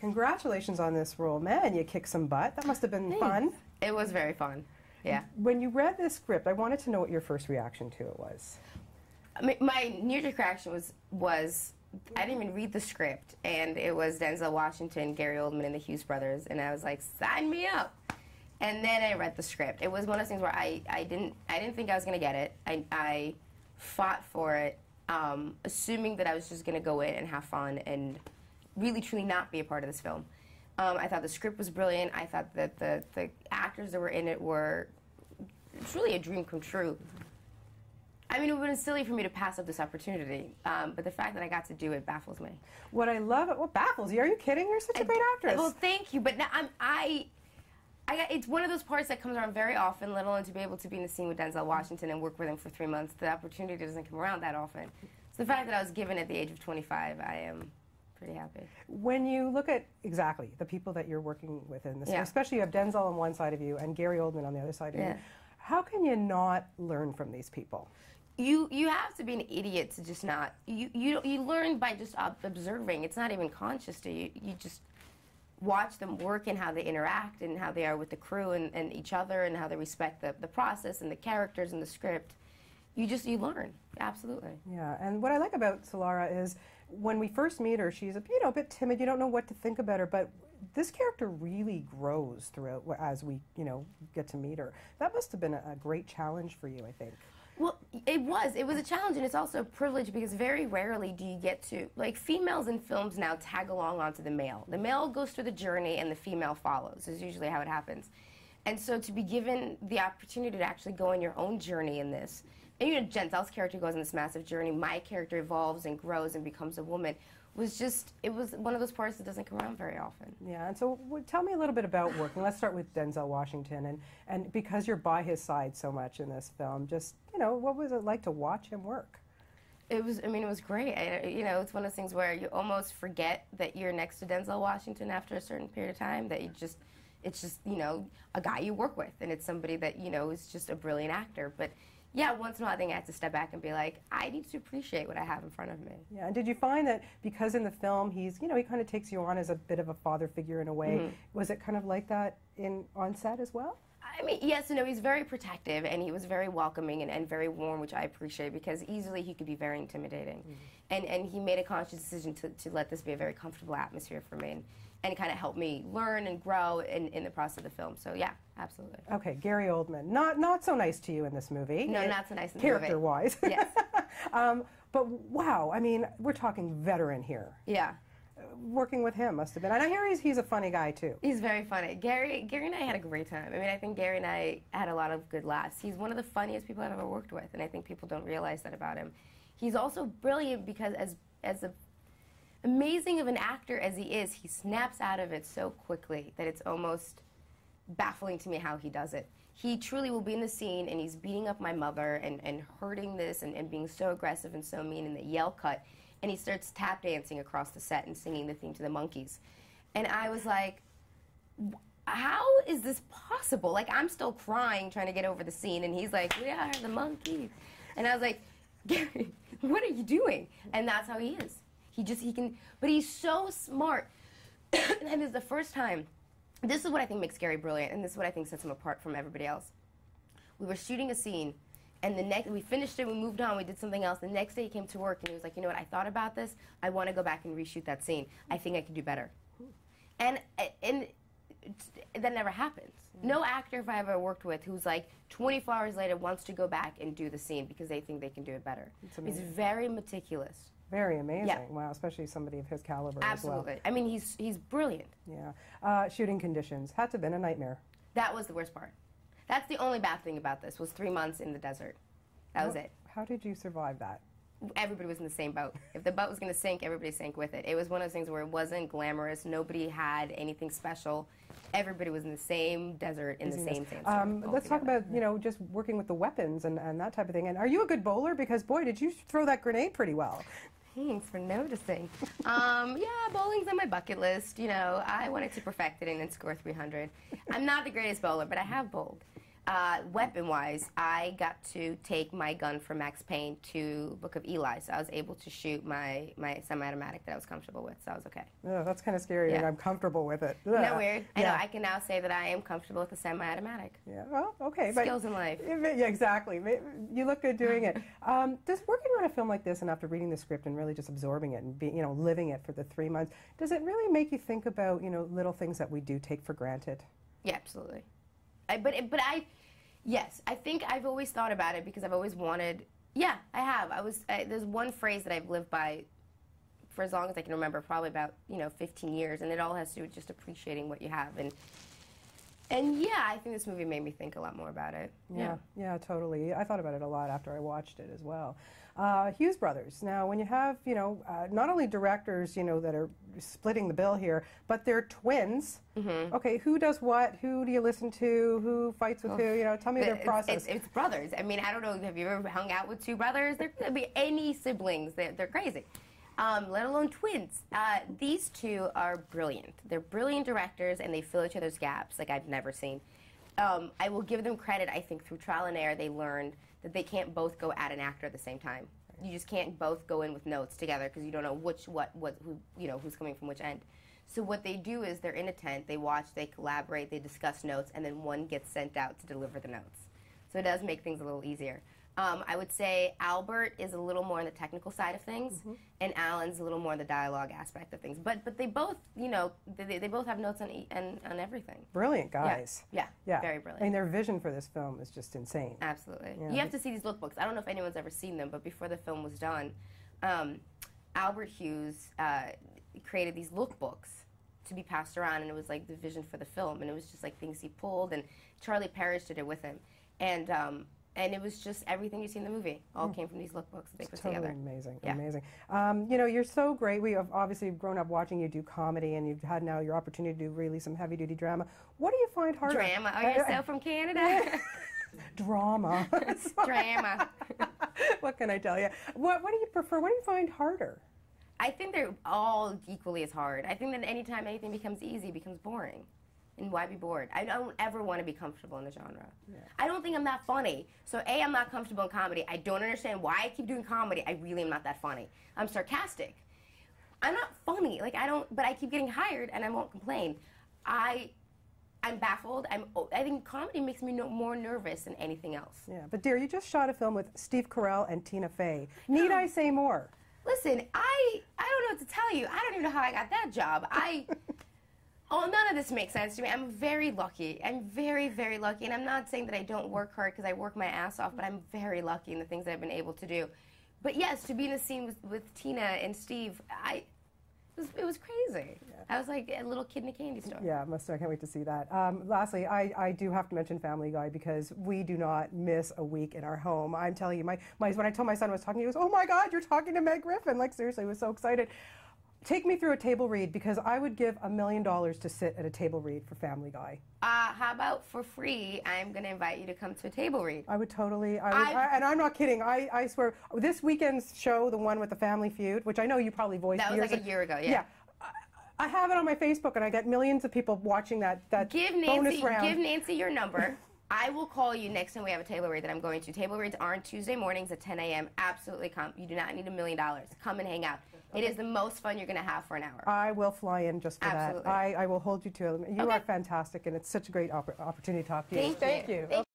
Congratulations on this role. Man, you kicked some butt. That must have been fun. It was very fun, yeah. When you read this script, I wanted to know what your first reaction to it was. My knee-jerk reaction was I didn't even read the script, and it was Denzel Washington, Gary Oldman, and the Hughes Brothers, and I was like, sign me up. And then I read the script. It was one of those things where I didn't think I was going to get it. I fought for it, assuming that I was just going to go in and have fun and really, truly not be a part of this film. I thought the script was brilliant. I thought that the actors that were in it were truly a dream come true. I mean, it would have been silly for me to pass up this opportunity, but the fact that I got to do it baffles me. What I love, what baffles you? Are you kidding? You're such a great actress. Well, thank you, but now it's one of those parts that comes around very often, let alone to be able to be in the scene with Denzel Washington and work with him for 3 months. The opportunity doesn't come around that often. So the fact that I was given at the age of 25, I am pretty happy. When you look at exactly the people that you're working with in this, especially you have Denzel on one side of you and Gary Oldman on the other side of you, how can you not learn from these people? You have to be an idiot to just not. You learn by just observing. It's not even conscious to you. You just watch them work and how they interact and how they are with the crew and each other and how they respect the process and the characters and the script. You learn, absolutely. Yeah, and what I like about Solara is when we first meet her, she's a bit timid. You don't know what to think about her, but this character really grows throughout as we get to meet her. That must have been a great challenge for you, I think. Well, it was a challenge, and it's also a privilege because very rarely do you get to, like, females in films now tag along onto the male. The male goes through the journey and the female follows, is usually how it happens. And so to be given the opportunity to actually go on your own journey in this, and Denzel's character goes on this massive journey, my character evolves and grows and becomes a woman, it was one of those parts that doesn't come around very often. Yeah, and so tell me a little bit about working. Let's start with Denzel Washington, and because you're by his side so much in this film, just, what was it like to watch him work? It was great. It's one of those things where you almost forget that you're next to Denzel Washington after a certain period of time, that it's just, a guy you work with, and it's somebody that, is just a brilliant actor. But yeah, once in a while I think I have to step back and be like, I need to appreciate what I have in front of me. Yeah, and did you find that because in the film he's, he kind of takes you on as a bit of a father figure in a way, was it kind of like that on set as well? I mean, yes and no, he's very protective and he was very welcoming and very warm, which I appreciate because easily he could be very intimidating. And he made a conscious decision to let this be a very comfortable atmosphere for me and kind of help me learn and grow in the process of the film. So yeah, absolutely. Okay, Gary Oldman, not so nice to you in this movie. No, not so nice in the movie. Character-wise. Yes. But wow, I mean, we're talking veteran here. Yeah. Working with him must have been, and I hear he's a funny guy too. He's very funny. Gary and I had a great time. I mean, I think Gary and I had a lot of good laughs. He's one of the funniest people I've ever worked with, and I think people don't realize that about him. He's also brilliant because as amazing of an actor as he is, he snaps out of it so quickly that it's almost baffling to me how he does it. He truly will be in the scene and he's beating up my mother and hurting this and being so aggressive and so mean in the yell cut. And he starts tap dancing across the set and singing the theme to the Monkees. And I was like, how is this possible? Like, I'm still crying trying to get over the scene, and he's like, we are the Monkees. And I was like, Gary, what are you doing? And that's how he is. He can, but he's so smart. And this is the first time, this is what I think makes Gary brilliant, and this is what I think sets him apart from everybody else. We were shooting a scene, and we finished it, we moved on, we did something else. The next day he came to work and he was like, you know what, I thought about this, I want to go back and reshoot that scene. I think I could do better. And that never happens. No actor have I ever worked with who's like 24 hours later wants to go back and do the scene because they think they can do it better. He's very meticulous. Very amazing. Yeah. Wow, especially somebody of his caliber Absolutely. as well. I mean, he's brilliant. Yeah. Shooting conditions. Had to have been a nightmare. That was the worst part. That's the only bad thing about this, was 3 months in the desert. That was it. How did you survive that? Everybody was in the same boat. If the boat was going to sink, everybody sank with it. It was one of those things where it wasn't glamorous. Nobody had anything special. Everybody was in the same desert, in the same sandstorm. Let's talk about, just working with the weapons and that type of thing. And are you a good bowler? Because, boy, did you throw that grenade pretty well. Thanks for noticing. Yeah, bowling's on my bucket list. I wanted to perfect it and then score 300. I'm not the greatest bowler, but I have bowled. Weapon-wise, I got to take my gun from Max Payne to Book of Eli, so I was able to shoot my semi-automatic that I was comfortable with, so I was okay. Oh, that's kind of scary, and I'm comfortable with it. Isn't that weird? I know, I can now say that I am comfortable with a semi-automatic. Yeah, well, okay. Skills in life. Yeah, exactly. You look good doing it. Does working on a film like this and after reading the script and really just absorbing it and being, living it for the 3 months, does it really make you think about, little things that we do take for granted? Yeah, absolutely. Yes, I think I've always thought about it because I've always wanted. Yeah, I have. There's one phrase that I've lived by for as long as I can remember, probably about 15 years, and it all has to do with just appreciating what you have. And yeah, I think this movie made me think a lot more about it. Yeah, totally. I thought about it a lot after I watched it as well. Hughes Brothers. Now, when you have, not only directors, that are splitting the bill here, but they're twins. Mm-hmm. Okay, who does what? Who do you listen to? Who fights with who? Tell me their process. It's brothers. I mean, I don't know. Have you ever hung out with two brothers? There could be any siblings. They're crazy. Let alone twins. These two are brilliant. They're brilliant directors, and they fill each other's gaps like I've never seen. I will give them credit. I think through trial and error, they learned that they can't both go at an actor at the same time. You just can't both go in with notes together because you don't know who's coming from which end. So what they do is they're in a tent, they watch, they collaborate, they discuss notes, and then one gets sent out to deliver the notes. So it does make things a little easier. I would say Albert is a little more on the technical side of things, mm-hmm. and Alan's a little more on the dialogue aspect of things. But they both, they both have notes on everything. Brilliant guys. Yeah, very brilliant. I mean, their vision for this film is just insane. Absolutely. Yeah. You have to see these lookbooks. I don't know if anyone's ever seen them, but before the film was done, Albert Hughes created these lookbooks to be passed around, and it was like the vision for the film, and it was just like things he pulled, and Charlie Parrish did it with him. And it was just everything you see in the movie all came from these lookbooks that they put together. Amazing, amazing. You're so great. We have obviously grown up watching you do comedy, and you've had now your opportunity to do really some heavy-duty drama. What do you find harder? Drama. Oh, you're so from Canada? Drama. Drama. What can I tell you? What do you prefer? What do you find harder? I think they're all equally as hard. I think that anytime anything becomes easy, it becomes boring. And why be bored? I don't ever want to be comfortable in a genre. Yeah. I don't think I'm that funny. So A, I'm not comfortable in comedy. I don't understand why I keep doing comedy. I really am not that funny. I'm sarcastic. I'm not funny. But I keep getting hired and I won't complain. I'm baffled. I think comedy makes me more nervous than anything else. Yeah, but dear, you just shot a film with Steve Carell and Tina Fey. Need I say more? Listen, I don't know what to tell you. I don't even know how I got that job. None of this makes sense to me. I'm very lucky. I'm very, very lucky. And I'm not saying that I don't work hard because I work my ass off, but I'm very lucky in the things that I've been able to do. But yes, to be in a scene with Tina and Steve, it was crazy. Yeah. I was like a little kid in a candy store. Yeah, I can't wait to see that. Lastly, I do have to mention Family Guy because we do not miss a week in our home. I'm telling you, when I told my son I was talking, he goes, "Oh my God, you're talking to Meg Griffin!" Like seriously, I was so excited. Take me through a table read because I would give $1 million to sit at a table read for Family Guy. How about for free? I'm going to invite you to come to a table read. I would totally. And I'm not kidding. I swear. This weekend's show, the one with the Family Feud, which I know you probably voiced. That was like a year ago. Yeah. I have it on my Facebook, and I get millions of people watching that bonus round. Give Nancy your number. I will call you next time we have a table read that I'm going to. Table reads are on Tuesday mornings at 10 a.m. Absolutely come. You do not need $1 million. Come and hang out. Okay. It is the most fun you're going to have for an hour. I will fly in just for that. I will hold you to it. You are fantastic, and it's such a great opportunity to talk to you. Thank you.